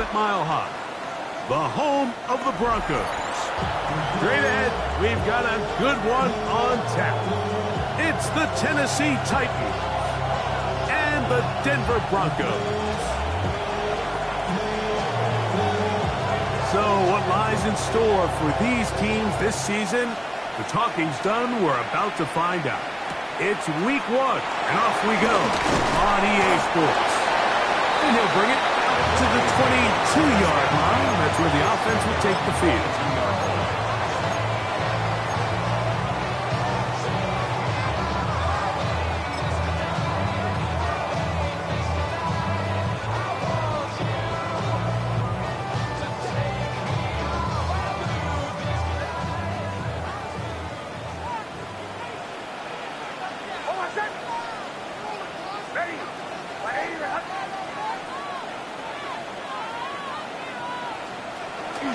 field at Mile High, the home of the Broncos. Straight ahead, we've got a good one on tap. It's the Tennessee Titans and the Denver Broncos. So what lies in store for these teams this season? The talking's done. We're about to find out. It's week 1, and off we go on EA Sports. And he'll bring it to the 22-yard line. That's where the offense will take the field.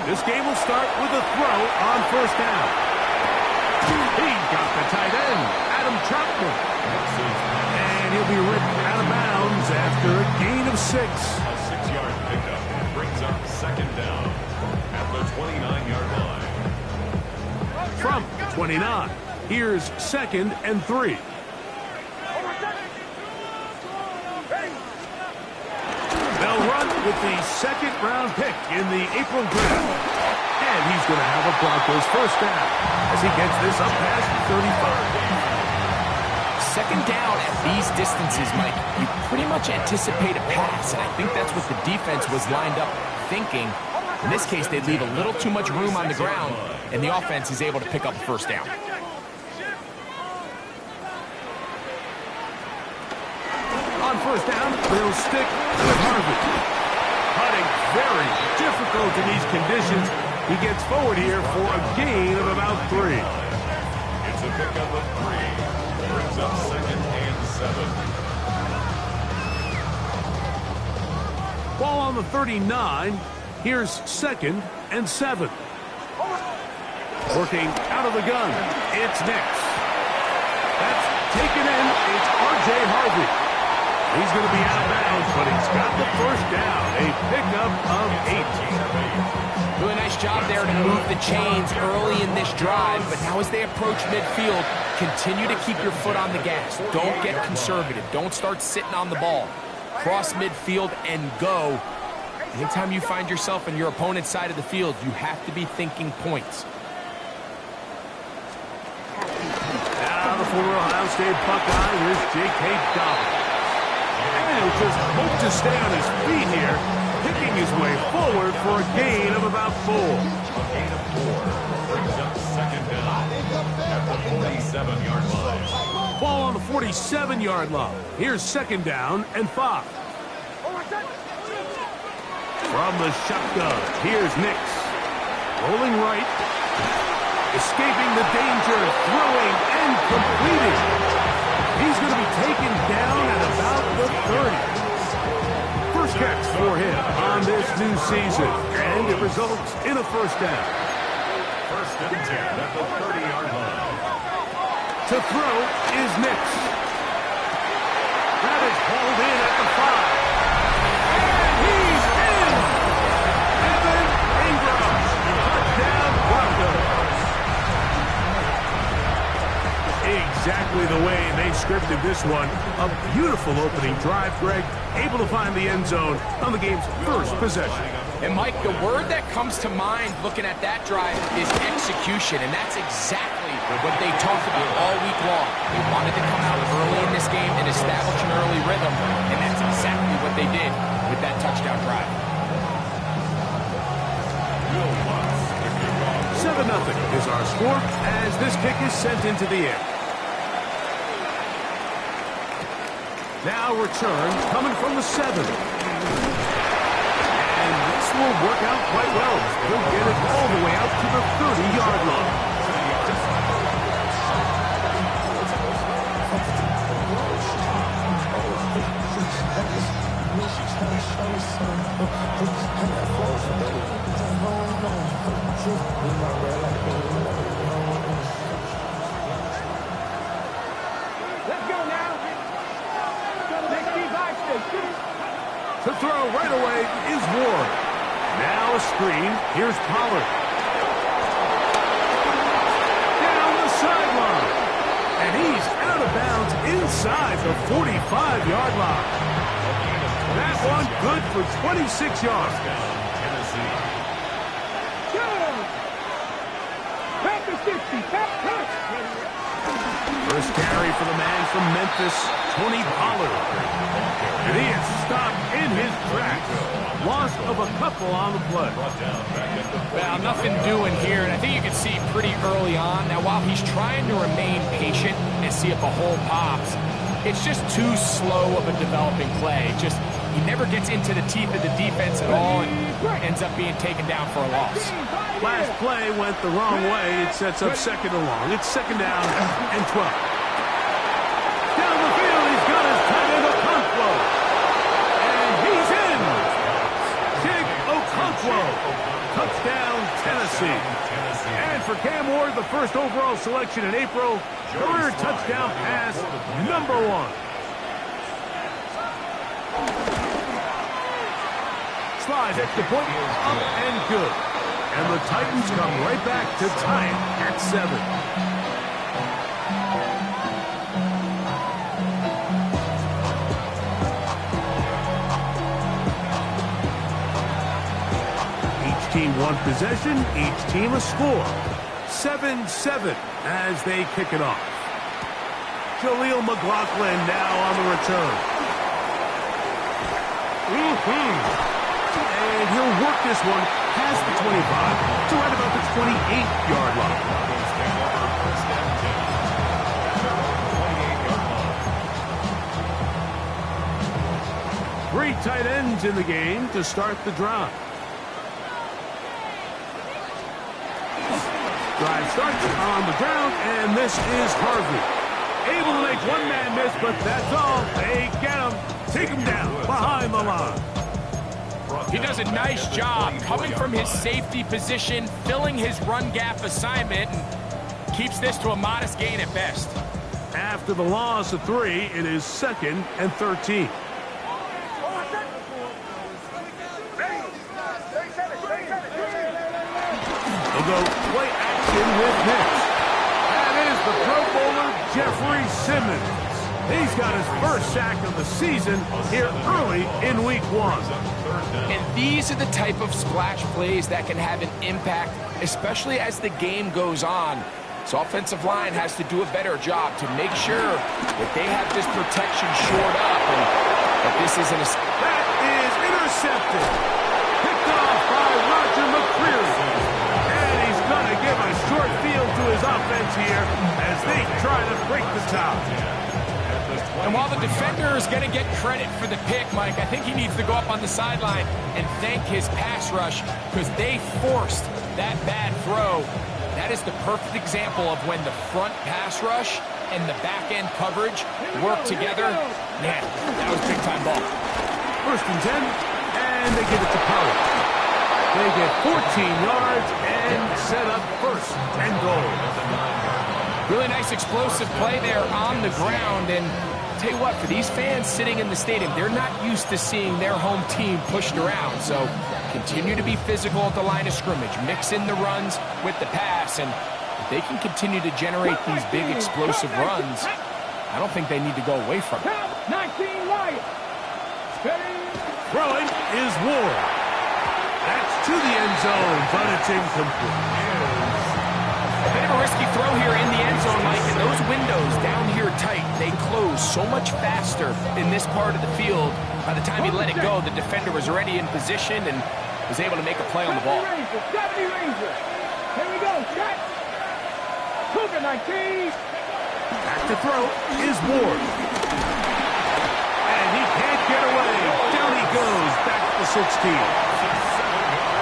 This game will start with a throw on first down. He's got the tight end, Adam Troutman. And he'll be ripped out of bounds after a gain of 6. A 6-yard pickup brings up second down at the 29-yard line. From 29, here's 2nd and 3. They'll run with the 2nd-round pick in the April draft. And he's going to have a Broncos first down as he gets this up past the 35. Second down at these distances, Mike, you pretty much anticipate a pass, and I think that's what the defense was lined up thinking. In this case, they leave a little too much room on the ground, and the offense is able to pick up a first down. On first down, they'll stick with Harvey. Putting very difficult in these conditions. He gets forward here for a gain of about 3. It's a pickup of 3. Brings up 2nd and 7. Ball on the 39. Here's 2nd and 7. Working out of the gun. It's Nix. That's taken in. It's R.J. Harvey. He's going to be out of bounds, but he's got the first down. A pickup of 8. Doing a nice job there to move the chains early in this drive, but now as they approach midfield, continue to keep your foot on the gas. Don't get conservative. Don't start sitting on the ball. Cross midfield and go. Anytime you find yourself on your opponent's side of the field, you have to be thinking points. Now the former Ohio State Buckeye, here's J.K. Dobbins. And he'll just hope to stay on his feet here, picking his way forward for a gain of about 4. A gain of 4 brings up second down at the 47-yard line. Ball on the 47-yard line. Here's 2nd down and 5. From the shotgun, here's Nix. Rolling right. Escaping the danger, throwing and completing. He's going to be taken down at about the 30. First catch for him on this new season, and it results in a first down. 1st and 10 at the 30-yard line. To throw is Nix. That is hauled in at the 5. And he's in! Evan Ingram, touchdown Broncos. Exactly the way they scripted this one. A beautiful opening drive, Greg. Able to find the end zone on the game's first possession. And, Mike, the word that comes to mind looking at that drive is execution, and that's exactly what they talked about all week long. They wanted to come out early in this game and establish an early rhythm, and that's exactly what they did with that touchdown drive. 7-0 is our score as this kick is sent into the air. Now return coming from the 7. And this will work out quite well. He'll get it all the way out to the 30-yard line. To throw right away is Ward. a screen. Here's Pollard. Down the sideline. And he's out of bounds inside the 45-yard line. That one good for 26 yards. First carry for the man from Memphis, Tony Pollard. And he is stopped in his tracks. Loss of a couple on the play. Well, nothing doing here, and I think you can see pretty early on. Now, while he's trying to remain patient and see if a hole pops, it's just too slow of a developing play. He never gets into the teeth of the defense at all and ends up being taken down for a loss. Last play went the wrong way. It sets up second and long. It's second down and 12. Down the field, he's got his tight end Okonkwo. And he's in. Jig Okonkwo. Touchdown, Tennessee. And for Cam Ward, the first overall selection in April, career touchdown pass number 1. Slide at the point, up and good. And the Titans come right back to tie it at 7. Each team one possession, each team a score. 7-7 as they kick it off. Jaleel McLaughlin now on the return. And he'll work this one past the 25 to right about the 28-yard line. Three tight ends in the game to start the drive. Drive starts on the ground, and this is Harvey. Able to make one man miss, but that's all. They get him. Take him down behind the line. He does a nice job coming from his safety position, filling his run gap assignment, and keeps this to a modest gain at best. After the loss of 3, it is 2nd and 13. They'll go play action with Nix. That is the Pro Bowler, Jeffrey Simmons. He's got his first sack of the season here early in week 1. And these are the type of splash plays that can have an impact, especially as the game goes on. So offensive line has to do a better job to make sure that they have this protection shored up and that this isn't a... That is intercepted. Picked off by Roger McCreary. And he's going to give a short field to his offense here as they try to break the tie. And while the defender is going to get credit for the pick, Mike, I think he needs to go up on the sideline and thank his pass rush because they forced that bad throw. That is the perfect example of when the front pass rush and the back-end coverage work together. Man, that was big-time ball. 1st and 10, and they give it to Pollard. They get 14 yards and set up 1st and goal. Really nice explosive play there on the ground, and tell you what, for these fans sitting in the stadium, they're not used to seeing their home team pushed around, so continue to be physical at the line of scrimmage, mix in the runs with the pass, and if they can continue to generate these big explosive runs, I don't think they need to go away from it. 19 Lions. Throwing is Ward. That's to the end zone, but it's incomplete. A bit of a risky throw here in the end zone, Mike, and those windows down here tight, they close so much faster in this part of the field. By the time he let it go, the defender was already in position and was able to make a play on the ball. 70 Ranger. Here we go, shot. Cougar 19. Back to throw is Ward. And he can't get away. Down he goes, back to the 16.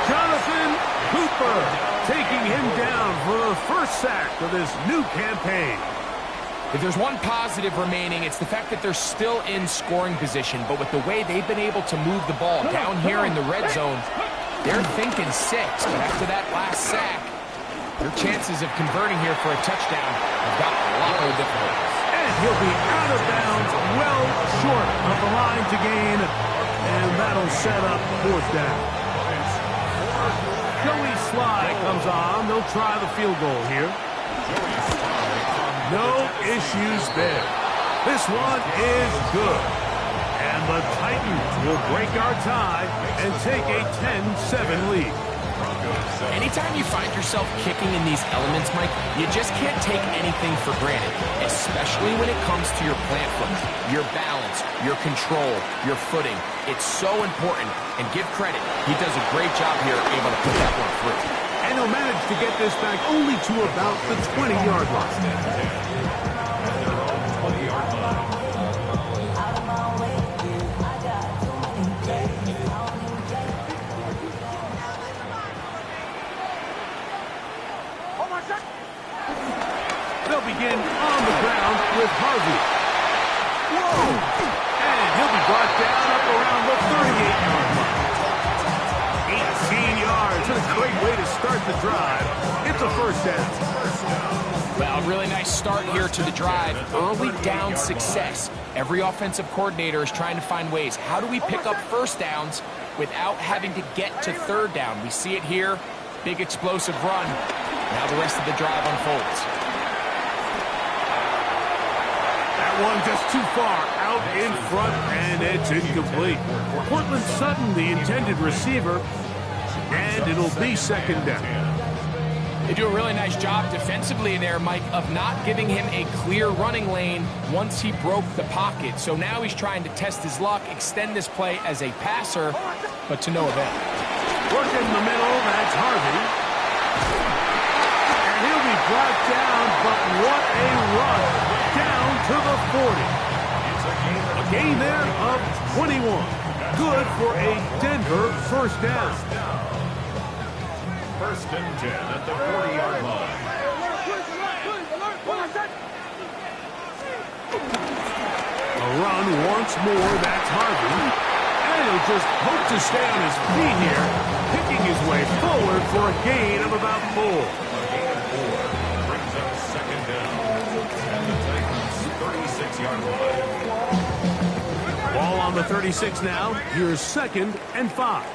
Jonathan Cooper taking him down for the first sack of this new campaign. If there's one positive remaining, it's the fact that they're still in scoring position, but with the way they've been able to move the ball down here in the red zone, they're thinking 6, but after that last sack, their chances of converting here for a touchdown have got a lot more difficult. And he'll be out of bounds, well short of the line to gain, and that'll set up 4th down. slide comes on. They'll try the field goal here. No issues there. This one is good. And the Titans will break our tie and take a 10-7 lead. Anytime you find yourself kicking in these elements, Mike, you just can't take anything for granted, especially when it comes to your plant foot, your balance, your control, your footing. It's so important, and give credit. He does a great job here able to put that one through. And he'll manage to get this back only to about the 20-yard line. They'll begin on the ground with Harvey. Whoa! And he'll be brought down up around the 38-yard line. 18 yards. What a great way to start the drive. It's a first down. Well, really nice start here to the drive. Early down success. Every offensive coordinator is trying to find ways. How do we pick up first downs without having to get to third down? We see it here. Big explosive run. Now the rest of the drive unfolds. That one just too far out in front, and it's incomplete. Cortland Sutton, the intended receiver, and it'll be second down. They do a really nice job defensively there, Mike, of not giving him a clear running lane once he broke the pocket. So now he's trying to test his luck, extend this play as a passer, but to no avail. Work in the middle, that's Harvey. And he'll be brought down, but what a run. Down to the 40. A gain there of 21. Good for a Denver first down. First and 10 at the 40-yard line. A run once more, that's Harvey. And he'll just hope to stay on his feet here, picking his way forward for a gain of about 4. A gain of 4 brings up second down. And the Titans 36-yard line. Ball on the 36 now. Here's second and 5.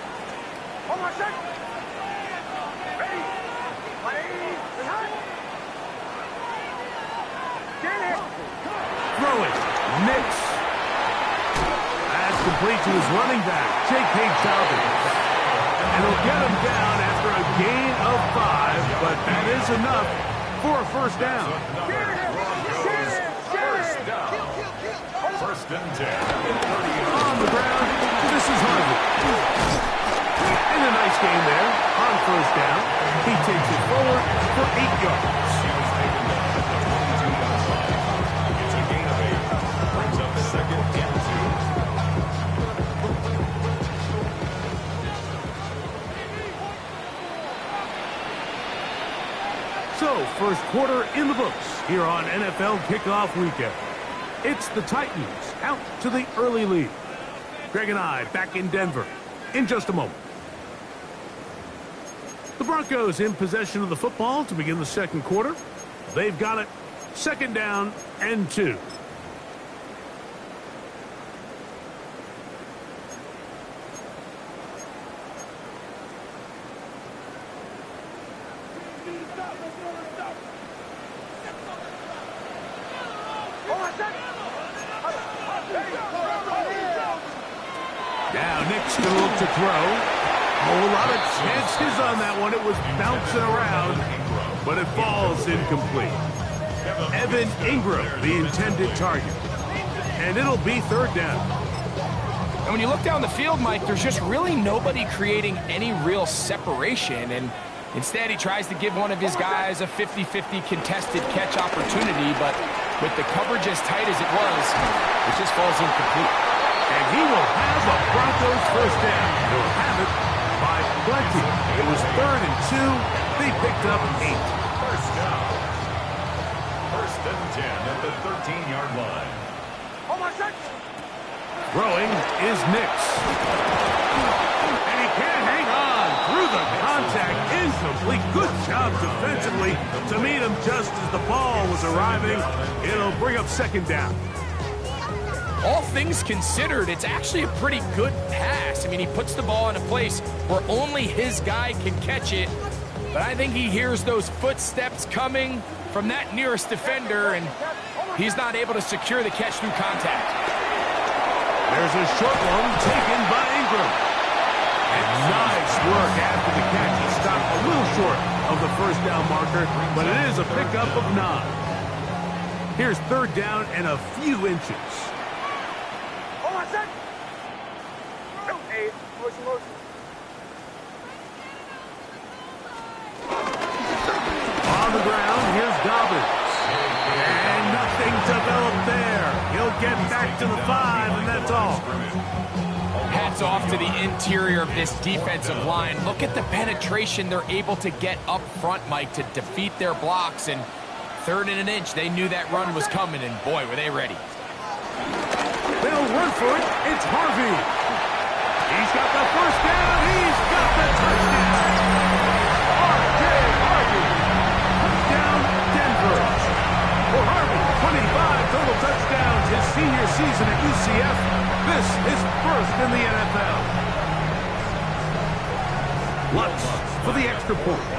Throwing. Nix. That's complete to his running back, J.K. Calvin. And he'll get him down after a gain of 5, but that is enough for a first down. First and 10 at the 30-yard On the ground, this is Harvey. In a nice game there on first down. He takes it forward for 8 yards. He was taken down at the 22-yard line. It's a gain of 8. Brings up second and 2. So, first quarter in the books here on NFL Kickoff Weekend. It's the Titans out to the early lead. Greg and I back in Denver in just a moment. The Broncos in possession of the football to begin the second quarter. They've got it. Second down and 2. Now Nick's going to look to throw. A whole lot of chances on that one. It was bouncing around, but it falls incomplete. Evan Ingram, the intended target. And it'll be third down. And when you look down the field, Mike, there's just really nobody creating any real separation. And instead, he tries to give one of his guys a 50-50 contested catch opportunity. But with the coverage as tight as it was, it just falls incomplete. And he will have a Broncos first down. He'll have it by plenty. It was third and 2. They picked up 8. First down. First and 10 at the 13-yard line. Throwing is Nix. And he can't hang on through the contact. Incomplete. Good job defensively to meet him just as the ball was arriving. It'll bring up second down. All things considered, it's actually a pretty good pass. I mean, he puts the ball in a place where only his guy can catch it. But I think he hears those footsteps coming from that nearest defender, and he's not able to secure the catch through contact. There's a short one taken by Ingram. And nice work after the catch. He stopped a little short of the first down marker, but it is a pickup of 9. Here's third down and a few inches. Hold on a sec. Hey, motion. On the ground, here's Dobbins. And nothing developed there. He'll get back to the 5, and that's all. Hats off to the interior of this defensive line. Look at the penetration they're able to get up front, Mike, to defeat their blocks. And 3rd and an inch, they knew that run was coming, and boy, were they ready. They'll run for it. It's Harvey. He's got the first down. He's got the touchdown. R.J. Harvey. Touchdown, Denver. For Harvey, 25 total touchdowns his senior season at UCF. This is first in the NFL. Lutz for the extra point.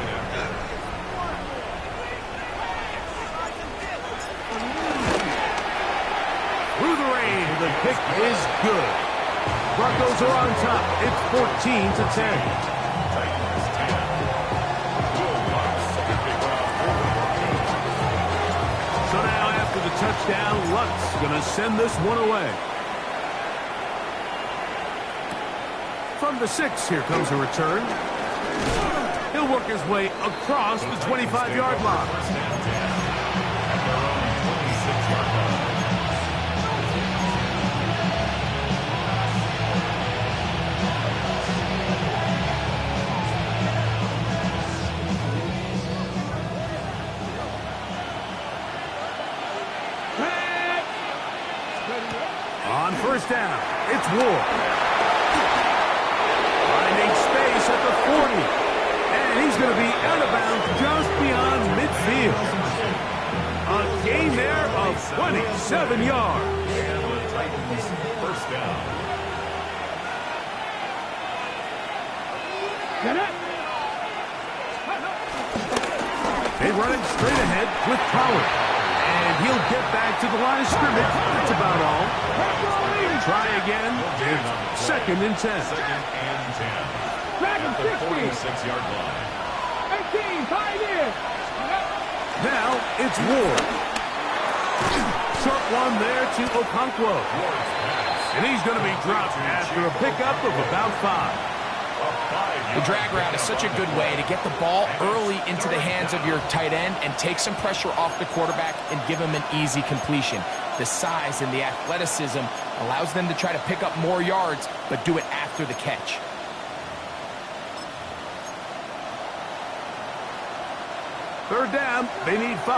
Through the rain, the kick is good. Broncos are on top. It's 14-10. So now after the touchdown, Lutz going to send this one away. From the 6, here comes a return. He'll work his way across the 25-yard line. On first down, it's Ward. Finding space at the 40. And he's going to be out of bounds just beyond midfield. A gain there of 27 yards. And the Titans first down. They run it straight ahead with Pollard. And he'll get back to the line of scrimmage. That's about all. Try again. It's 2nd and 10. 2nd and 10. At the 46-yard line. 18, pioneer. Now it's Ward. Short one there to Okonkwo. And he's going to be dropped after a pickup of about 5. The drag route is such a good way to get the ball early into the hands of your tight end and take some pressure off the quarterback and give him an easy completion. The size and the athleticism allows them to try to pick up more yards, but do it after the catch. Third down, they need 5.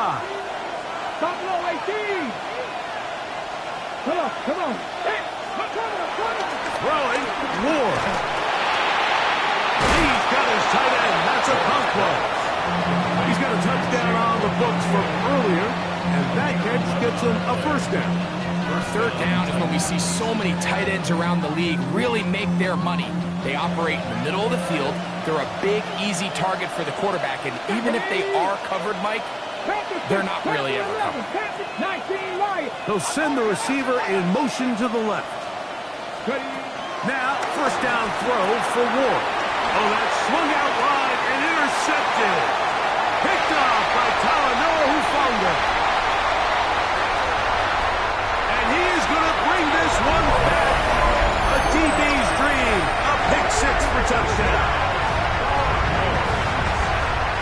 Top low, 18. Come on. Hey, come on. Throwing, Ward. He's got his tight end. That's Okonkwo. He's got a touchdown on the books from earlier, and that catch gets him a first down. Third down is when we see so many tight ends around the league really make their money. They operate in the middle of the field. They're a big, easy target for the quarterback, and even if they are covered, Mike, they're not really ever covered. They'll send the receiver in motion to the left. Now, first down throw for Ward. Oh, that's swung out wide and intercepted. Picked off by Talanoa Hufanga. And he is going to bring this one back. A DB's dream. A pick 6 for touchdown.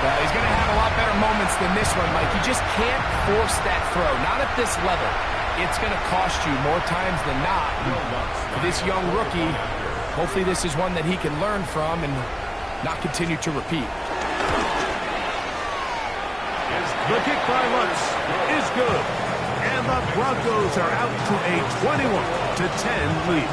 Well, he's going to have a lot better moments than this one, Mike. You just can't force that throw. Not at this level. It's going to cost you more times than not. For this young rookie, hopefully this is one that he can learn from and not continue to repeat. The kick by Lutz is good. And the Broncos are out to a 21-10 lead.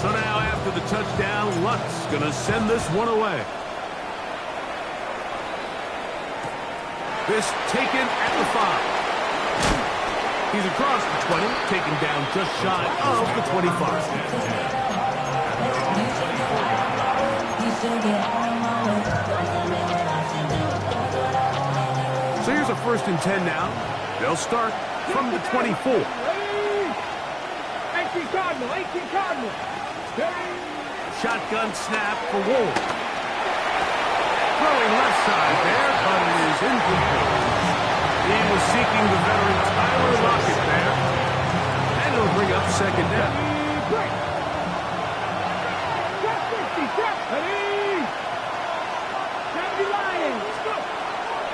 So now after the touchdown, Lutz going to send this one away. This taken at the 5. He's across the 20, taken down just shy of the 25. So here's a 1st and 10 now. They'll start from the 24. 18 Cardinal, 18 Cardinal. Shotgun snap for Ward. Throwing left side there, but it is incomplete. He was seeking the veteran Tyler Lockett there. And it'll bring up 2nd down.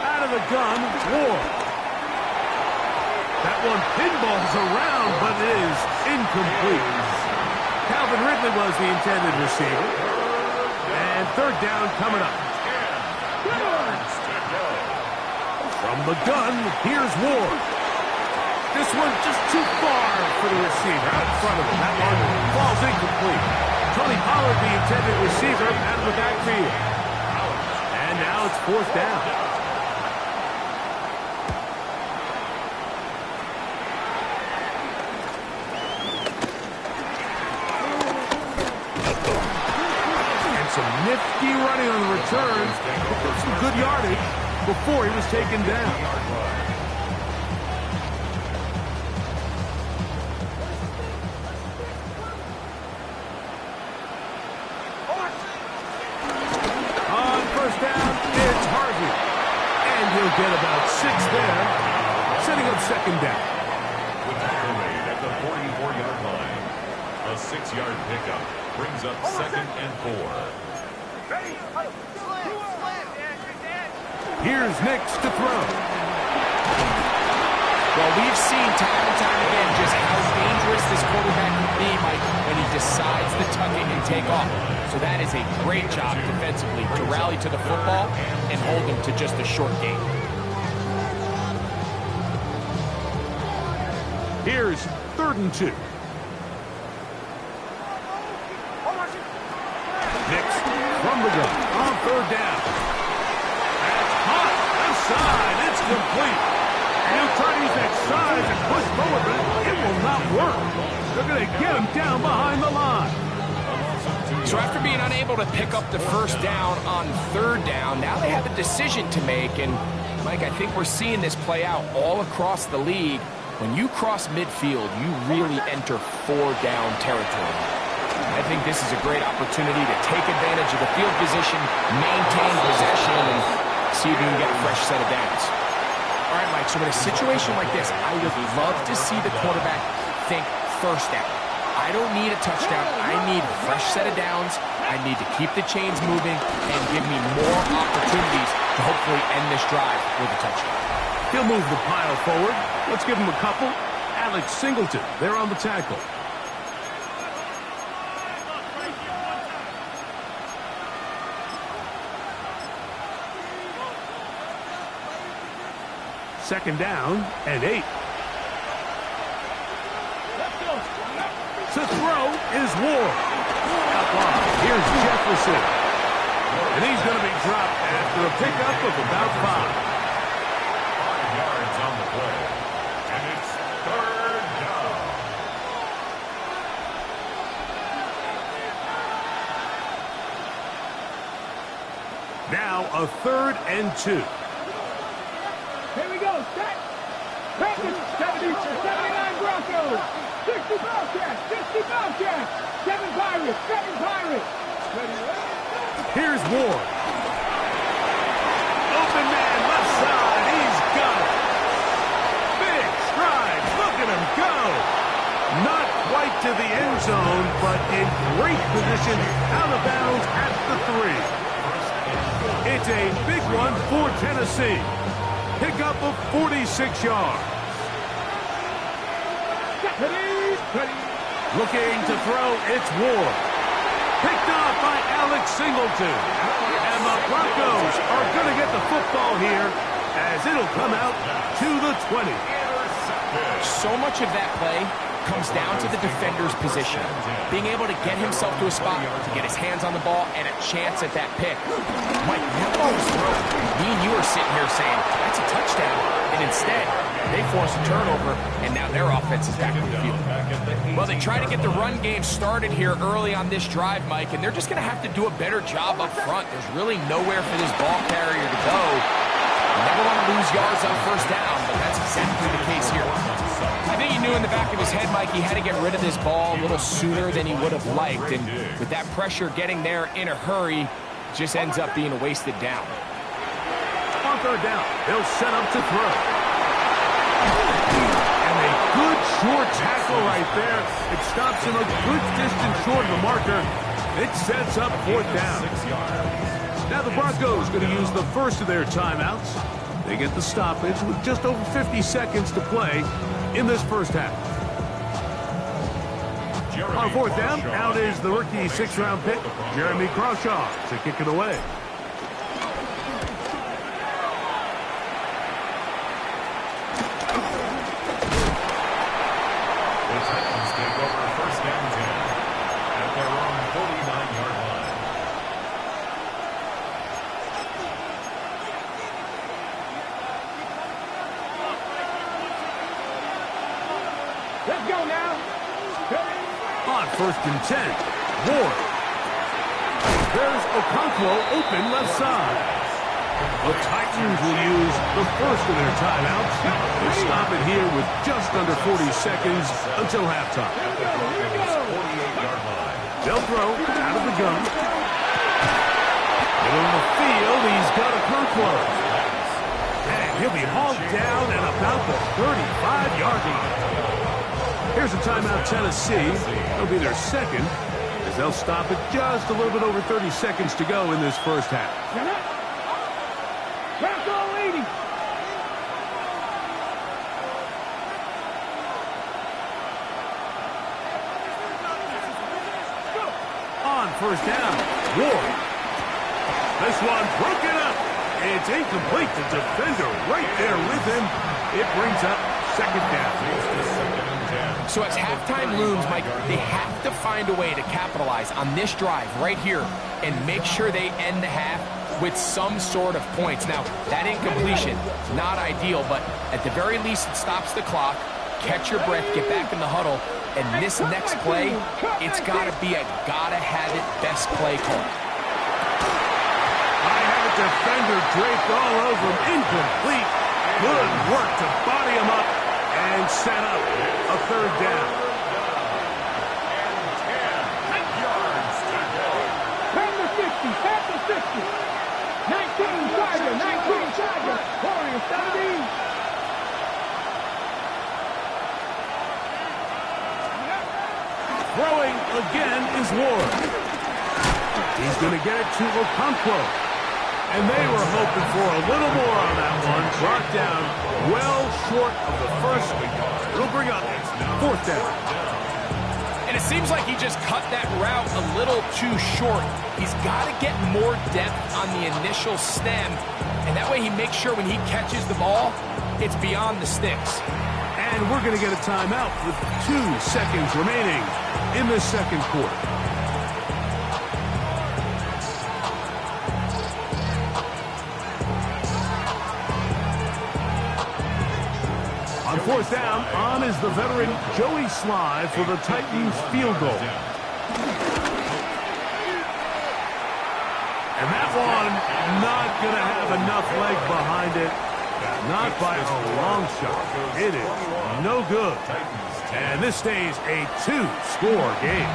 Out of the gun, Ward. That one pinballs around, but it is incomplete. Calvin Ridley was the intended receiver. And 3rd down coming up. From the gun, here's Ward. This one just too far for the receiver out in front of him. That one falls incomplete. Tony Pollard, the intended receiver, out of the backfield. And now it's 4th down. Some nifty running on the return. Some good yardage before he was taken down. On 1st down, it's Harvey. And he'll get about 6 there, setting up 2nd down. With tackle made at the 44-yard line. A 6-yard pickup brings up 2nd and 4. Here's Nix to throw. Well, we've seen time and time again just how dangerous this quarterback can be, Mike, when he decides to tuck it and take off. So that is a great job defensively to rally to the football and hold him to just a short gain. Here's 3rd and 2. Nix from the gun on 3rd down. That's hot. Left side. It's complete. And he'll try to use that size and push forward, but it will not work. They're going to get him down behind the line. So after being unable to pick up the 1st down on 3rd down, now they have a decision to make. And, Mike, I think we're seeing this play out all across the league. When you cross midfield, you really enter 4-down territory. I think this is a great opportunity to take advantage of the field position, maintain possession, and see if you can get a fresh set of downs. All right, Mike, so in a situation like this, I would love to see the quarterback think 1st down. I don't need a touchdown. I need a fresh set of downs. I need to keep the chains moving and give me more opportunities to hopefully end this drive with a touchdown. He'll move the pile forward. Let's give him a couple. Alex Singleton, there on the tackle. Second down and 8. To throw is Ward. Out wide, here's Jefferson. And he's going to be dropped after a pickup of about 5. 5 yards on the play. And it's 3rd down. Now a 3rd and 2. Here we go, set. Packers, 70, 79 Broncos. 60 Bobcats, 60 Bobcats. 7 Pirates, 7 Pirates. Here's Ward. Open man, left side. He's got it. Big strides. Look at him go. Not quite to the end zone, but in great position out of bounds at the 3. It's a big one for Tennessee. Pickup of 46 yards. Looking to throw, it's Ward. Picked off by Alex Singleton. And the Broncos are going to get the football here as it'll come out to the 20. So much of that play comes down to the defender's position, being able to get himself to a spot to get his hands on the ball and a chance at that pick. Mike, that ball was thrown. Me and you are sitting here saying, that's a touchdown. And instead, they force a turnover, and now their offense is back on the field. Well, they try to get the run game started here early on this drive, Mike, and they're just going to have to do a better job up front. There's really nowhere for this ball carrier to go. You never want to lose yards on first down, but that's exactly the case here. I think he knew in the back of his head, Mike, he had to get rid of this ball a little sooner than he would have liked, and with that pressure getting there in a hurry, just ends up being a wasted down. On third down, they'll set up to throw. And a good short tackle right there. It stops him a good distance short of the marker. It sets up fourth down. Now the Broncos going to use the first of their timeouts. They get the stoppage with just over 50 seconds to play in this first half. On fourth down, out is the rookie sixth-round pick, Jeremy Crawshaw, to kick it away. The Titans take over first down 10 at their own 49-yard line. Let's go now. On first and 10, Ward. There's Okonkwo open left side. The Titans will use the first of their timeouts. They'll stop it here with just under 40 seconds until halftime. 48-yard line. They'll throw out of the gun. Middle of the field, he's got Okonkwo. And he'll be hauled down at about the 35-yard line. Here's a timeout, Tennessee. It'll be their second, as they'll stop it just a little bit over 30 seconds to go in this first half. Bronco leading. On first down, Ward. This one broken up. It's incomplete. The defender right there with him. It brings up second down. So as halftime looms, Mike, they have to find a way to capitalize on this drive right here and make sure they end the half with some sort of points. Now, that incompletion, not ideal, but at the very least, it stops the clock. Catch your breath, get back in the huddle, and this next play, it's got to be a gotta-have-it best play call. I have a defender draped all over him. Incomplete. Good work to body him up and set up a third down. Pass the 50, pass the 50. 19 Charger, 19 Charger. Warriors 17. Throwing again is Ward. He's going to get it to Okonkwo. And they were hoping for a little more on that one. Brought down well short of the first. It'll bring up fourth down. And it seems like he just cut that route a little too short. He's got to get more depth on the initial stem, and that way he makes sure when he catches the ball, it's beyond the sticks. And we're going to get a timeout with 2 seconds remaining in the second quarter. On fourth down, on is the veteran Joey Sly for the Titans field goal. And that one not going to have enough leg behind it. Not by a long shot. It is no good. And this stays a 2-score game.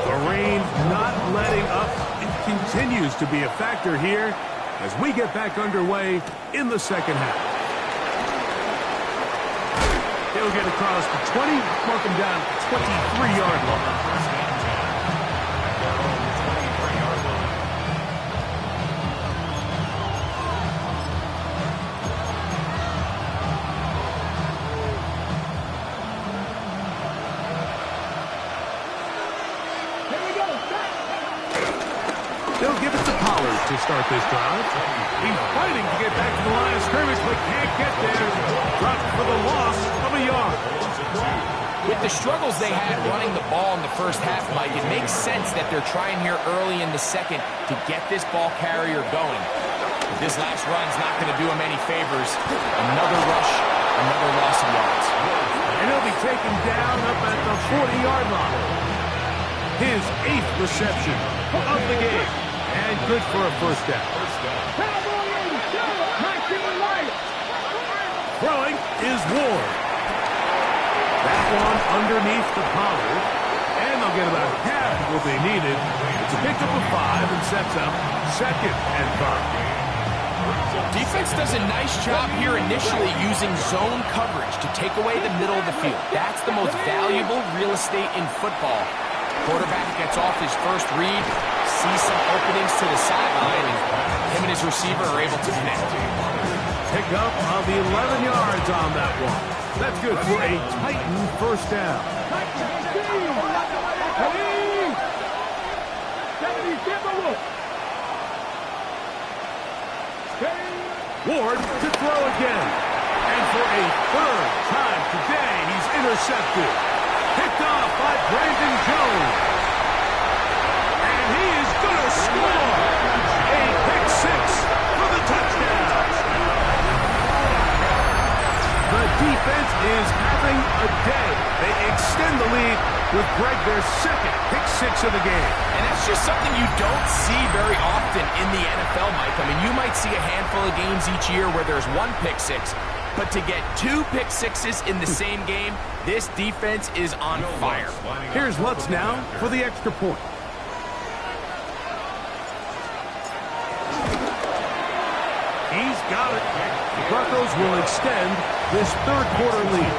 The rain not letting up. It continues to be a factor here as we get back underway in the second half. He'll get across the 20, mark him down 23-yard line. Here we go, They'll give it to Pollard to start this drive. He's fighting to get back to the line of scrimmage, but With the struggles they had running the ball in the first half, Mike, it makes sense that they're trying here early in the second to get this ball carrier going. But this last run's not going to do him any favors. Another rush, another loss of yards. And he'll be taken down up at the 40-yard line. His 8th reception of the game. And good for a first down. Throwing is Ward. That one underneath the Pollard. And they'll get about half what they needed. It's a pickup of 5 and sets up 2nd and 5. Defense does a nice job here initially using zone coverage to take away the middle of the field. That's the most valuable real estate in football. Quarterback gets off his first read, sees some openings to the sideline, and him and his receiver are able to connect. Pickup of 11 yards on that one. That's good for a Titan first down. Ward to throw again. And for a 3rd time today, he's intercepted. Picked off by Brandon Jones. And he is going to score. A pick 6 for the touchdown. The defense is having a day. They extend the lead with Greg their 2nd pick 6 of the game. And that's just something you don't see very often in the NFL, Mike. I mean, you might see a handful of games each year where there's 1 pick 6, but to get 2 pick 6s in the same game, this defense is on fire. Here's Lutz now for the extra point. He's got it. The Broncos will extend this 3rd quarter lead.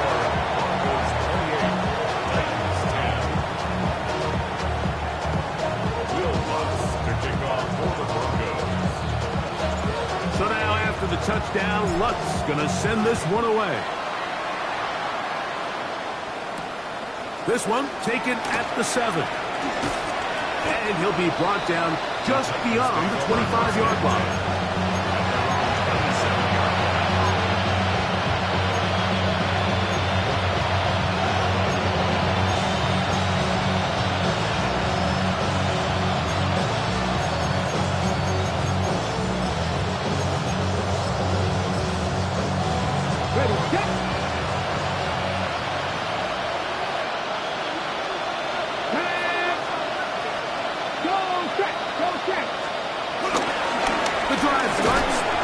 So now after the touchdown, Lutz going to send this one away. This one taken at the 7. And he'll be brought down just beyond the 25-yard line.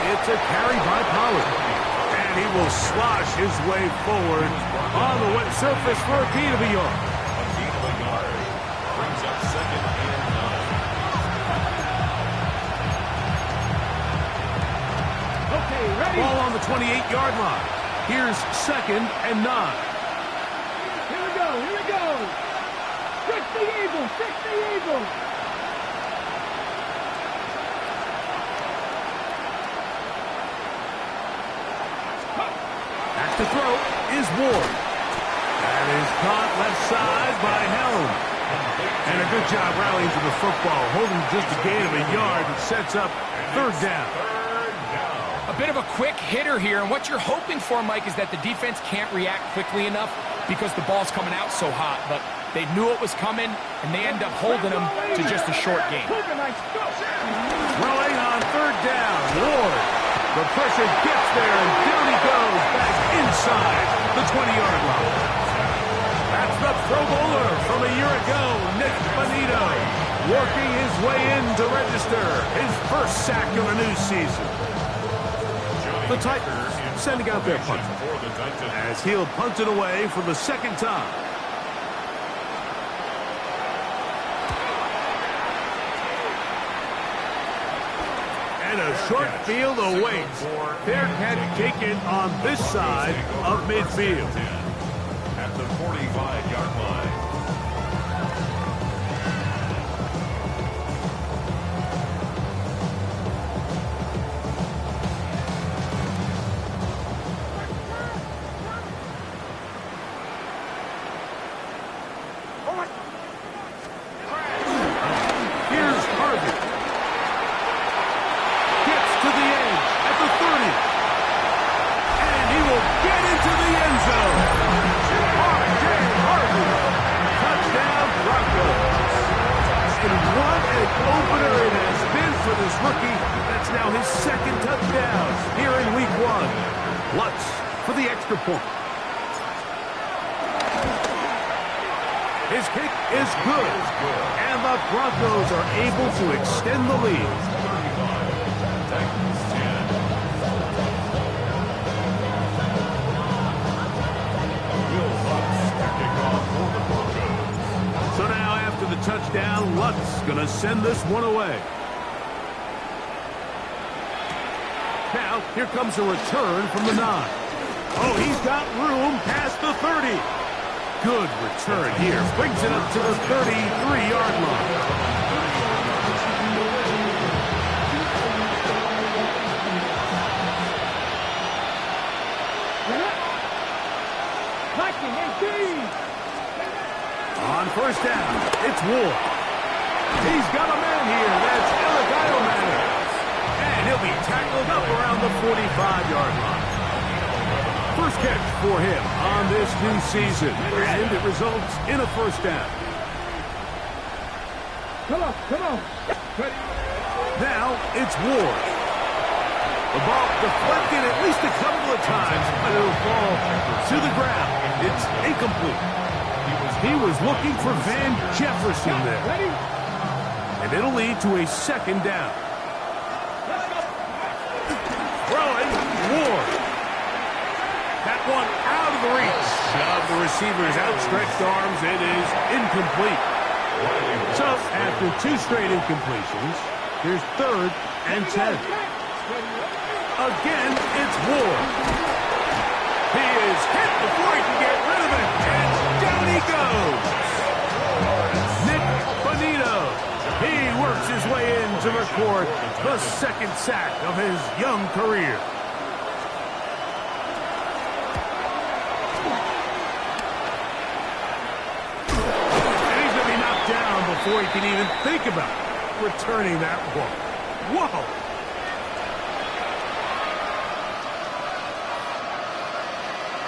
It's a carry by Pollard. And he will slosh his way forward on the wet surface for a gain of a yard. A gain of a yard brings up 2nd and 9. Okay, ready? Ball on the 28-yard line. Here's 2nd and 9. Here we go, here we go. 60 Eagles, 60 Eagles. To throw is Ward. That is caught left side by Helm. And a good job rallying to the football, holding just a gain of a yard that sets up 3rd down. A bit of a quick hitter here, and what you're hoping for, Mike, is that the defense can't react quickly enough because the ball's coming out so hot. But they knew it was coming, and they end up holding them to just a short gain. Throwing on 3rd down, Ward. The pressure gets there, and down he goes back inside the 20-yard line. That's the Pro Bowler from a year ago, Nick Bonito, working his way in to register his 1st sack of the new season. The Titans sending out their punter as he'll punt it away for the 2nd time. And a short field awaits. Bearcat taken on this side of midfield. At the 45-yard line. Here's Harvey. Gets to the edge at the 30. And he will get into the end zone. R.J. Harvey Lutz for the extra point. His kick is good. And the Broncos are able to extend the lead. So now after the touchdown, Lutz going to send this one away. Now, here comes a return from the 9. Oh, he's got room past the 30. Good return here. Brings it up to the 33-yard line. On first down, it's Ward. He's got a man here. That's Eligio. And he'll be tackled up around the 45-yard line. First catch for him on this new season, and it results in a first down. Come on. Now it's Ward. The ball deflected at least a couple of times, but it'll fall to the ground. It's incomplete. He was looking for Van Jefferson there. Ready? And it'll lead to a second down. Throwing, Ward. That one out of the reach of the receiver's outstretched arms. It is incomplete. So after 2 straight incompletions, here's 3rd and 10. Again, it's Ward. He is hit before he can get rid of it. And down he goes. Nick Bonito. He works his way in to record the 2nd sack of his young career. And he's going to be knocked down before he can even think about returning that one. Whoa.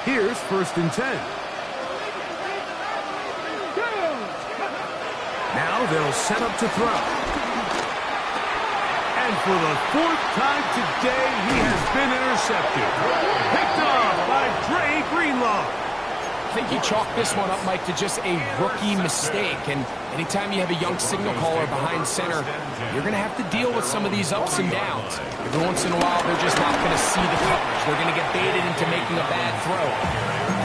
Here's 1st and 10. Now they'll set up to throw. And for the 4th time today, he has been intercepted. Picked off by Dre Greenlaw. I think he chalked this one up, Mike, to just a rookie mistake. And anytime you have a young signal caller behind center, you're going to have to deal with some of these ups and downs. Every once in a while, they're just not going to see the coverage. They're going to get baited into making a bad throw.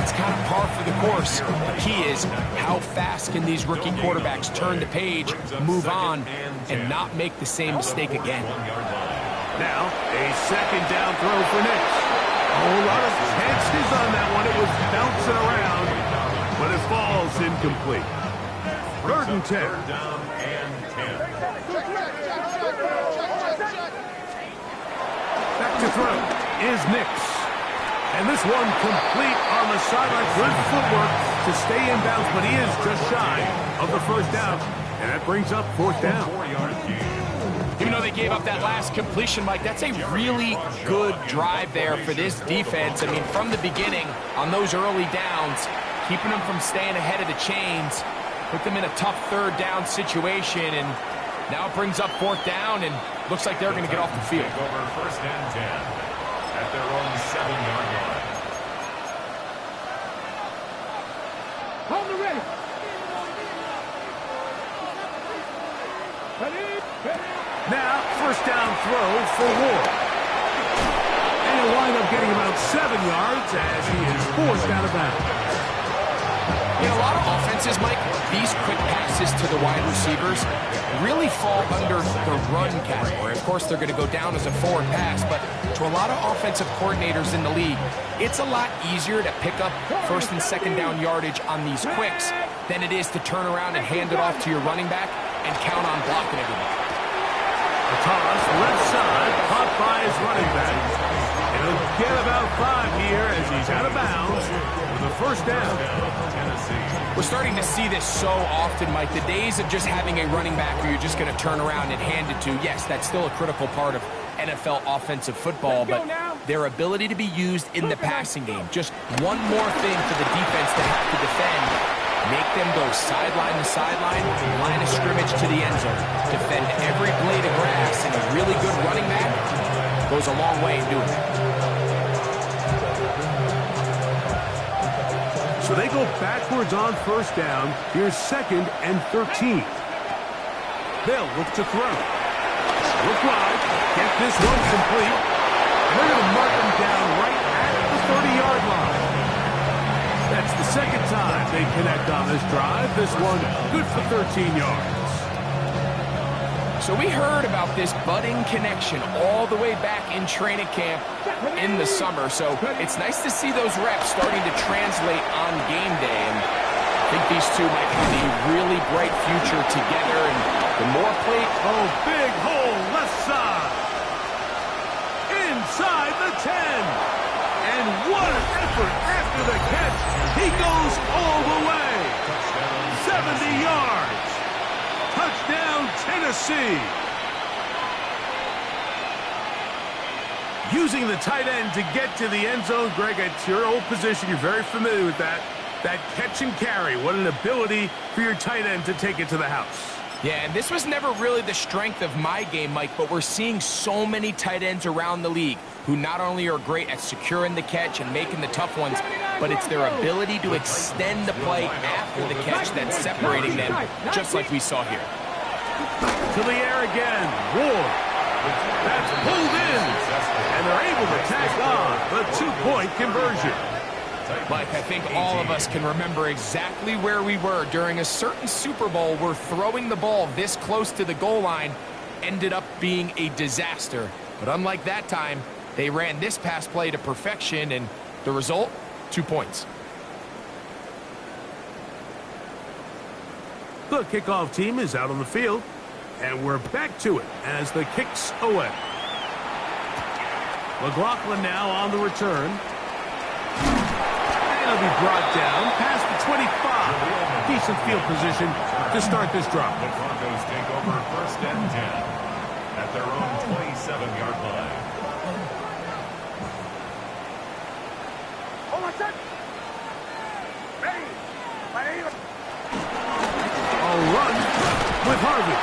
That's kind of par for the course. The key is how fast can these rookie quarterbacks turn the page, move on, and not make the same mistake again. Now, a 2nd down throw for Nick. A whole lot of chances on that one. It was bouncing around, but it falls incomplete. 3rd and 10. Back to throw is Nix. And this one complete on the sideline. Good footwork to stay in bounds, but he is just shy of the 1st down. And that brings up 4th down. Even though they gave up that last completion, Mike, that's a really good drive there for this defense. I mean, from the beginning, on those early downs, keeping them from staying ahead of the chains, put them in a tough 3rd down situation, and now it brings up 4th down, and looks like they're going to get off the field. Over 1st and 10 at their own 7-yard line. Hold the ready. Now, 1st down throw for Ward. And he'll wind up getting about 7 yards as he is forced out of bounds. In a lot of offenses, Mike, these quick passes to the wide receivers really fall under the run category. Of course, they're going to go down as a forward pass, but to a lot of offensive coordinators in the league, it's a lot easier to pick up 1st and 2nd down yardage on these quicks than it is to turn around and hand it off to your running back and count on blocking everybody. A toss, left side, caught by his running back. And he'll get about 5 here as he's out of bounds with a 1st down. We're starting to see this so often, Mike. The days of just having a running back where you're just going to turn around and hand it to, yes, that's still a critical part of NFL offensive football, but their ability to be used in the passing game. Just one more thing for the defense to have to defend. Make them go sideline to sideline, line of scrimmage to the end zone. Defend every blade of grass, and a really good running back goes a long way in doing that. So they go backwards on first down. Here's 2nd and 13. They'll look to throw. Look wide. Get this one complete. And they're going to mark them down right at the 30-yard line. That's the 2nd time they connect on this drive. This one good for 13 yards. So we heard about this budding connection all the way back in training camp in the summer. So it's nice to see those reps starting to translate on game day. And I think these two might have a really bright future together. And the more play... Oh, big hole left side. Inside the 10. And what an effort after the catch. He goes all the way. 70 yards. Touchdown, Tennessee. Using the tight end to get to the end zone. Greg, it's your old position. You're very familiar with that. That catch and carry. What an ability for your tight end to take it to the house. Yeah, and this was never really the strength of my game, Mike, but we're seeing so many tight ends around the league who not only are great at securing the catch and making the tough ones, but it's their ability to extend the play after the catch that's separating them, just like we saw here. To the air again. Ward. That's pulled in. And they're able to tack on the 2-point conversion. Mike, I think all of us can remember exactly where we were during a certain Super Bowl where throwing the ball this close to the goal line ended up being a disaster. But unlike that time, they ran this pass play to perfection, and the result, 2 points. The kickoff team is out on the field, and we're back to it as the kick's away. McLaughlin now on the return. And he'll be brought down past the 25. Decent field position to start this drive. The Broncos take over 1st and 10 at their own 27-yard line. Run with Harvey.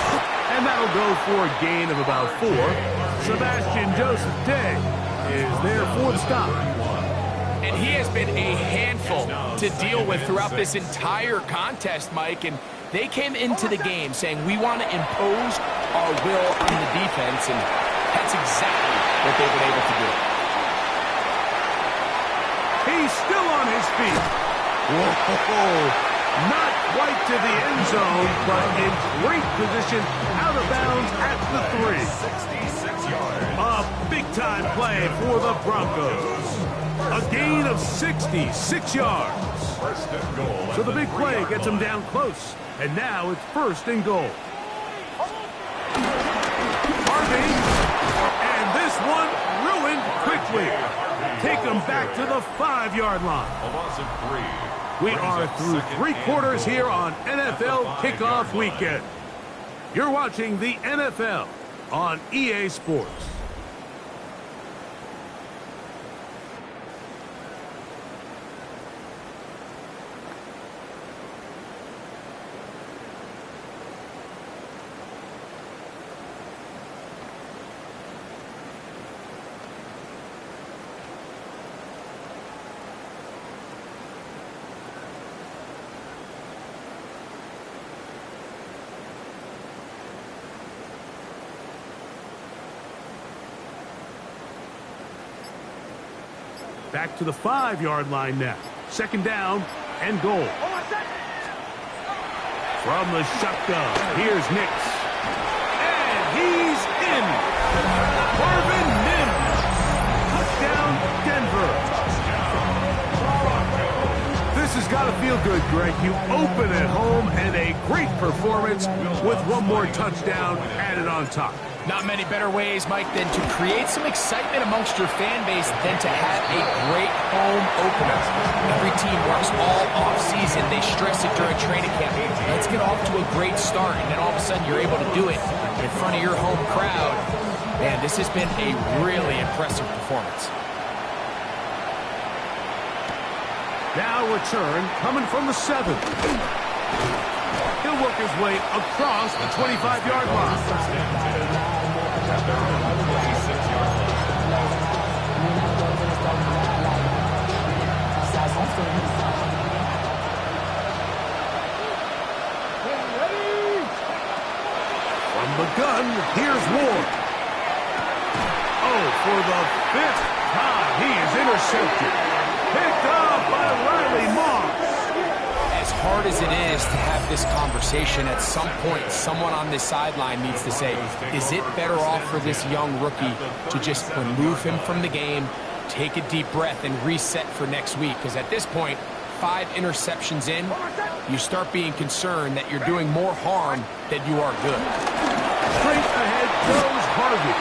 And that'll go for a gain of about 4. Sebastian Joseph Day is there for the stop. And he has been a handful to deal with throughout this entire contest, Mike. And they came into the game saying, we want to impose our will on the defense. And that's exactly what they've been able to do. He's still on his feet. Whoa. Not quite to the end zone, but in great position, out of bounds at the 3. 66 yards. A big-time play for the Broncos. A gain of 66 yards. 1st and goal. So the big play gets them down close, and now it's 1st and goal. Harvey, and this one ruined quickly. Take them back to the 5-yard line. A loss of 3. We are through 3 quarters here on NFL Kickoff Weekend. You're watching the NFL on EA Sports. Back to the 5-yard line now. 2nd down and goal. From the shotgun, here's Nix. And he's in. Marvin Mims. Touchdown, Denver. This has got to feel good, Greg. You open at home and a great performance with one more touchdown added on top. Not many better ways, Mike, than to create some excitement amongst your fan base than to have a great home opener. Every team works all off-season. They stress it during training camp. Let's get off to a great start, and then all of a sudden you're able to do it in front of your home crowd. Man, this has been a really impressive performance. Now return coming from the 7. He'll work his way across the 25-yard line. gun, here's Ward. Oh, for the 5th time, he is intercepted. Picked up by Riley Moss. As hard as it is to have this conversation, at some point, someone on this sideline needs to say, is it better off for this young rookie to just remove him from the game, take a deep breath, and reset for next week? Because at this point, 5 interceptions in, you start being concerned that you're doing more harm than you are good. Straight ahead goes Harvey.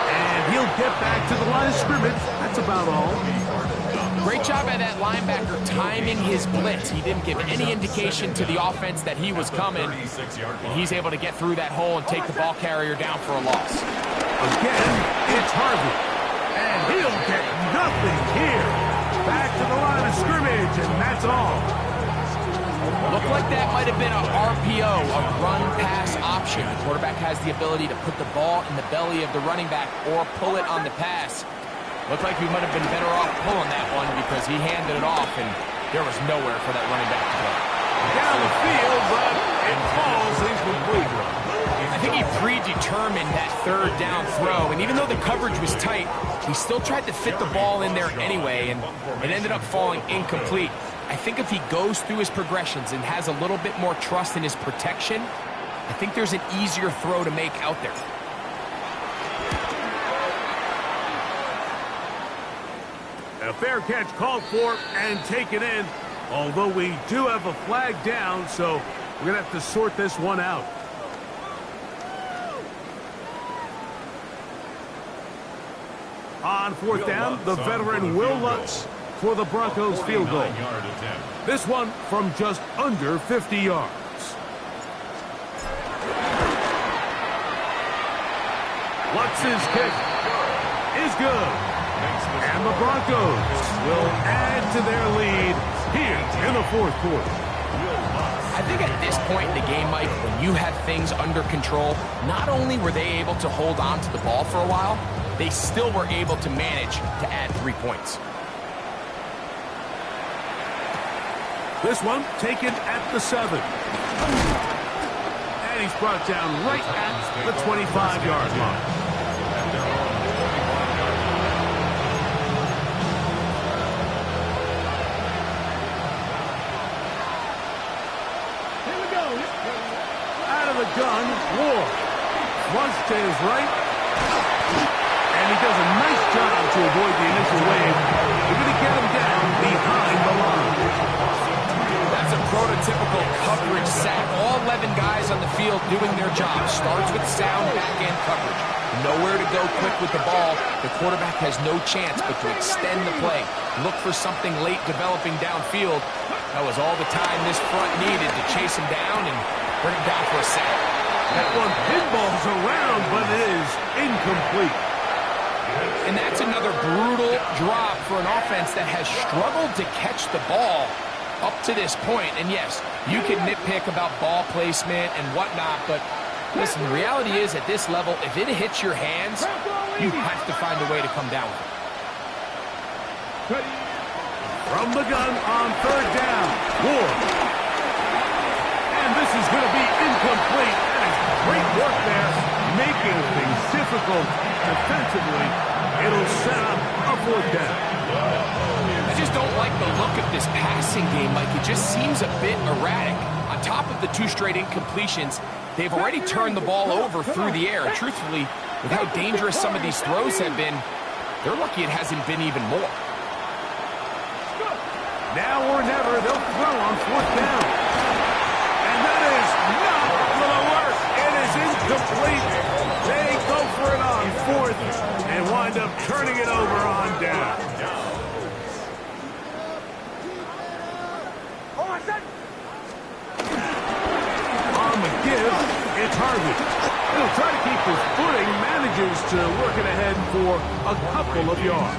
And he'll get back to the line of scrimmage. That's about all. Great job by that linebacker timing his blitz. He didn't give any indication to the offense that he was coming. And he's able to get through that hole and take the ball carrier down for a loss. Again, it's Harvey. And he'll get nothing here. Back to the line of scrimmage, and that's all. Looked like that might have been a RPO, a run-pass option. The quarterback has the ability to put the ball in the belly of the running back or pull it on the pass. Looked like we might have been better off pulling that one because he handed it off, and there was nowhere for that running back to go. Down the field, but it falls incomplete. I think he predetermined that 3rd down throw, and even though the coverage was tight, he still tried to fit the ball in there anyway, and it ended up falling incomplete. I think if he goes through his progressions and has a little bit more trust in his protection, I think there's an easier throw to make out there. A fair catch called for and taken in, although we do have a flag down, so we're going to have to sort this one out. On 4th down, the veteran Will Lutz for the Broncos field goal. This one from just under 50 yards. Lutz's kick is good. And the Broncos will add to their lead here in the 4th quarter. I think at this point in the game, Mike, when you have things under control, not only were they able to hold on to the ball for a while, they still were able to manage to add 3 points. This one taken at the 7. And he's brought down right at the 25-yard line. Here we go. Out of the gun, Ward. Once to his right. And he does a nice job to avoid the initial wave. They're going to get him down behind the line. That's a prototypical coverage sack. All 11 guys on the field doing their job. Starts with sound back-end coverage. Nowhere to go quick with the ball. The quarterback has no chance but to extend the play. Look for something late developing downfield. That was all the time this front needed to chase him down and bring him down for a sack. That one pinballs around, but it is incomplete. And that's another brutal drop for an offense that has struggled to catch the ball up to this point. And yes, you can nitpick about ball placement and whatnot, but listen, the reality is at this level, if it hits your hands, you have to find a way to come down with it. From the gun on 3rd down, Ward. And this is going to be incomplete. That is great work there, making things difficult defensively. It'll set up a 4th down. I just don't like the look of this passing game. Like, it just seems a bit erratic. On top of the 2 straight incompletions, they've already turned the ball over through the air. And truthfully, with how dangerous some of these throws have been, they're lucky it hasn't been even more. Now or never, they'll throw on 4th down. And that is not going to work. It is incomplete. They go for it on 4th and wind up turning it over on down. On the give, it's Harvey. He'll try to keep his footing, manages to work it ahead for a couple of yards.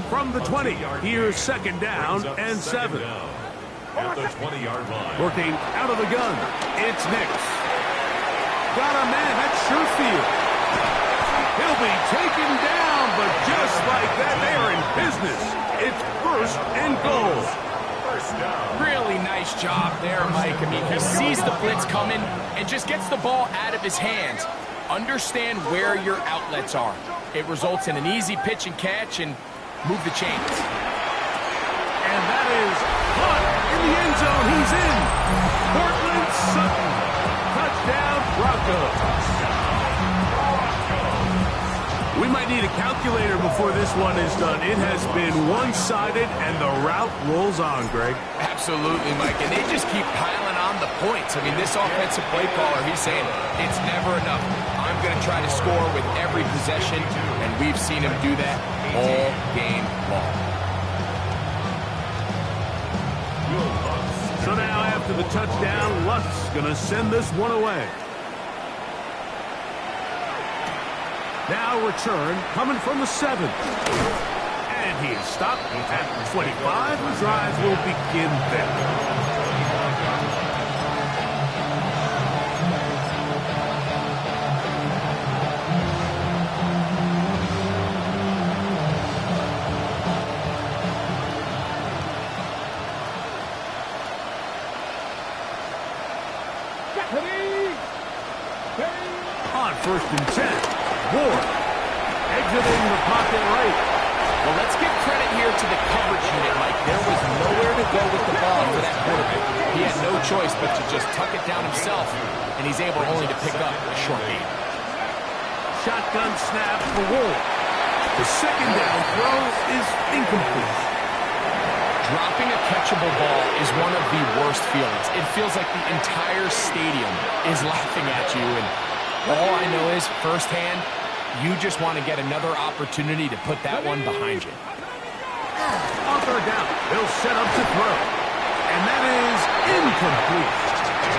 From the 20, here's 2nd down and 7. At the 20-yard line. Working out of the gun, it's Nix. Got a man at Sherfield. He'll be taken down, but just like that, they are in business. It's 1st and goal. Really nice Nice job there, Mike. I mean, he sees the blitz coming and just gets the ball out of his hands. Understand where your outlets are. It results in an easy pitch and catch and move the chains. And that is caught in the end zone. He's in. Portland Sutton. Touchdown, Broncos. We might need a calculator before this one is done. It has been one-sided, and the route rolls on, Greg. Absolutely, Mike, and they just keep piling on the points. I mean, this offensive play caller, he's saying it's never enough. I'm going to try to score with every possession, and we've seen him do that all game long. So now after the touchdown, Luck's going to send this one away. Now return coming from the 7. And he is stopped at 25. The drive will begin there. On 1st and 10. Ward exiting the pocket right. Well, let's give credit here to the coverage unit, Mike. There was nowhere to go with the ball for that quarterback. He had no choice but to just tuck it down himself, and he's able only to pick up a short gain. Shotgun snap for Ward. The second down throw is incomplete. Dropping a catchable ball is one of the worst feelings. It feels like the entire stadium is laughing at you, and all I know is, firsthand, you just want to get another opportunity to put that one behind you. On 3rd down, they'll set up to throw. And that is incomplete.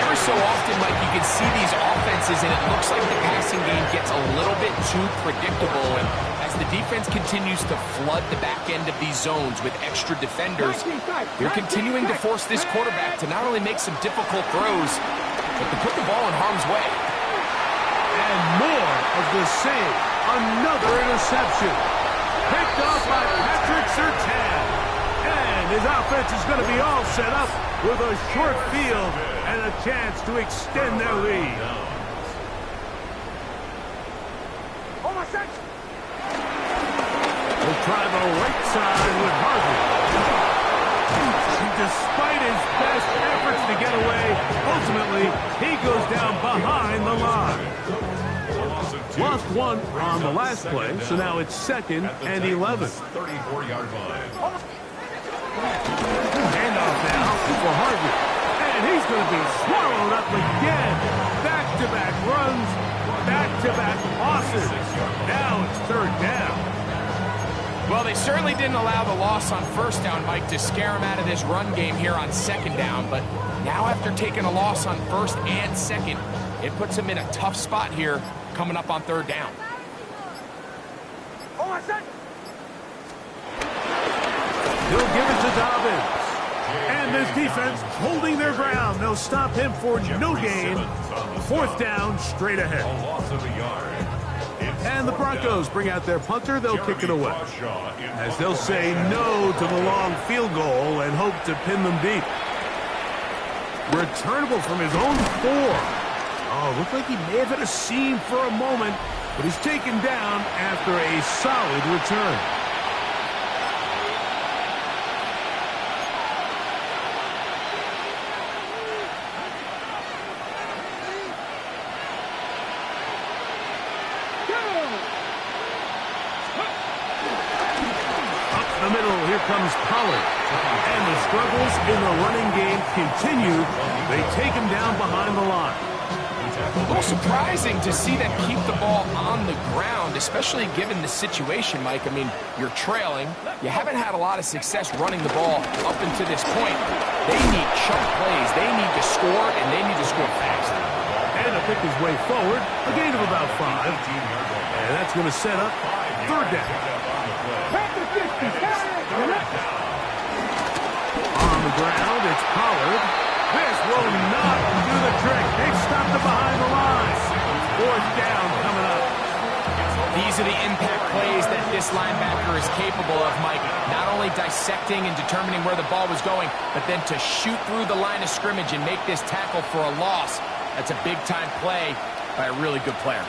Every so often, Mike, you can see these offenses, and it looks like the passing game gets a little bit too predictable. And as the defense continues to flood the back end of these zones with extra defenders, they're continuing to force this quarterback to not only make some difficult throws, but to put the ball in harm's way. And more of the same. Another interception. Picked off by Patrick Surtain. And his offense is going to be all set up with a short field and a chance to extend their lead. He'll try the right side with Harvey. Despite his best efforts to get away, ultimately, he goes down behind the line. Lost one on the last play, so now it's 2nd and 11. 34-yard line. Handoff now for Harvey. And he's going to be swallowed up again. Back-to-back runs, back-to-back losses. Now it's 3rd down. Well, they certainly didn't allow the loss on 1st down, Mike, to scare him out of this run game here on 2nd down. But now after taking a loss on 1st and 2nd, it puts him in a tough spot here coming up on 3rd down. He'll give it to Dobbins. And this defense holding their ground. They'll stop him for no gain. 4th down, straight ahead. A loss of a yard. And the Broncos bring out their punter. They'll kick it away, as they'll say no to the long field goal and hope to pin them deep. Returnable from his own 4. Oh, looked like he may have hit a seam for a moment, but he's taken down after a solid return. The middle, here comes Pollard. And the struggles in the running game continue. They take him down behind the line. A little surprising to see them keep the ball on the ground, especially given the situation, Mike. I mean, you're trailing. You haven't had a lot of success running the ball up until this point. They need chunk plays. They need to score, and they need to score fast. And to pick his way forward, a gain of about 5. And that's going to set up 3rd down. On the ground, it's Pollard. This will not do the trick. They've stopped him behind the line. 4th down coming up. These are the impact plays that this linebacker is capable of, Mike. Not only only dissecting and determining where the ball was going, but then to shoot through the line of scrimmage and make this tackle for a loss, that's a big-time play by a really good player.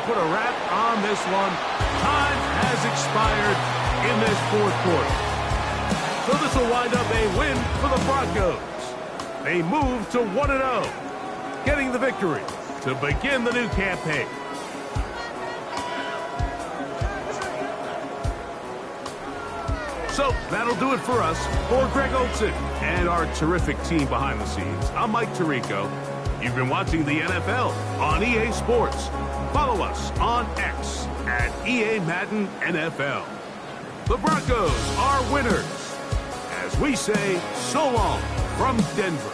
Put a wrap on this one. Time has expired in this fourth quarter. So this will wind up a win for the Broncos. They move to 1-0, getting the victory to begin the new campaign. So that'll do it for us. For Greg Olson and our terrific team behind the scenes, I'm Mike Tirico. You've been watching the NFL on EA Sports. Follow us on X at EA Madden NFL. The Broncos are winners. As we say, so long from Denver.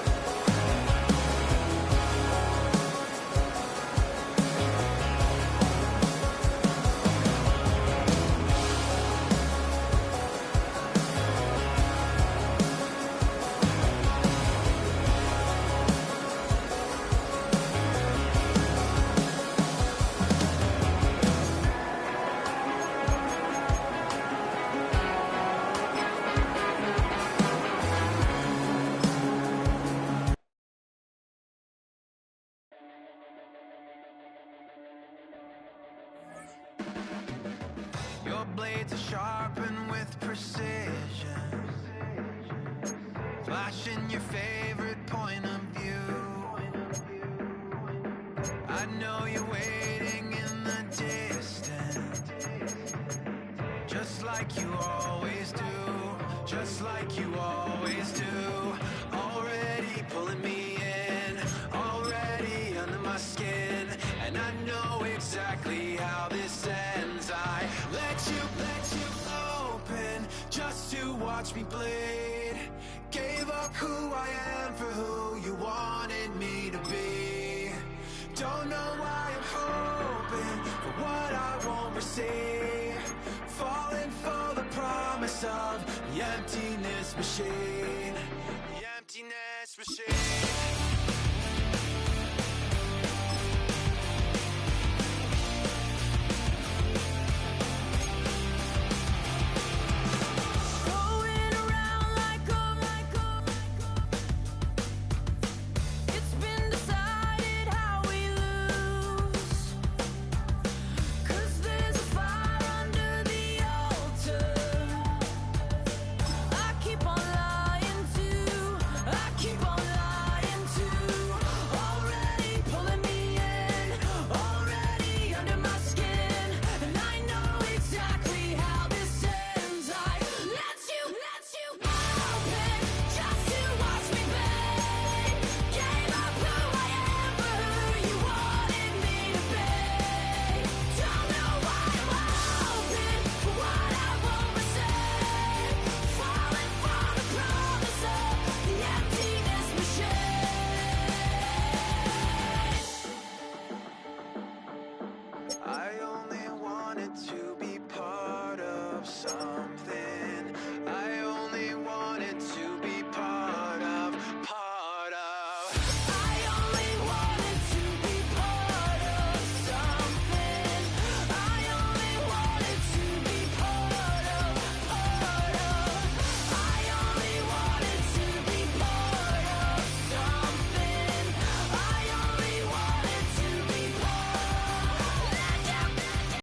Your blades are sharpened with precision, flashing your favorite point of view. I know you're waiting in the distance, just like you always do, just like you always do. Already pulling me in, already under my skin, and I know exactly how this ends. I let you open just to watch me bleed. Gave up who I am for who you wanted me to be. Don't know why I'm hoping for what I won't receive. Falling for the promise of the emptiness machine.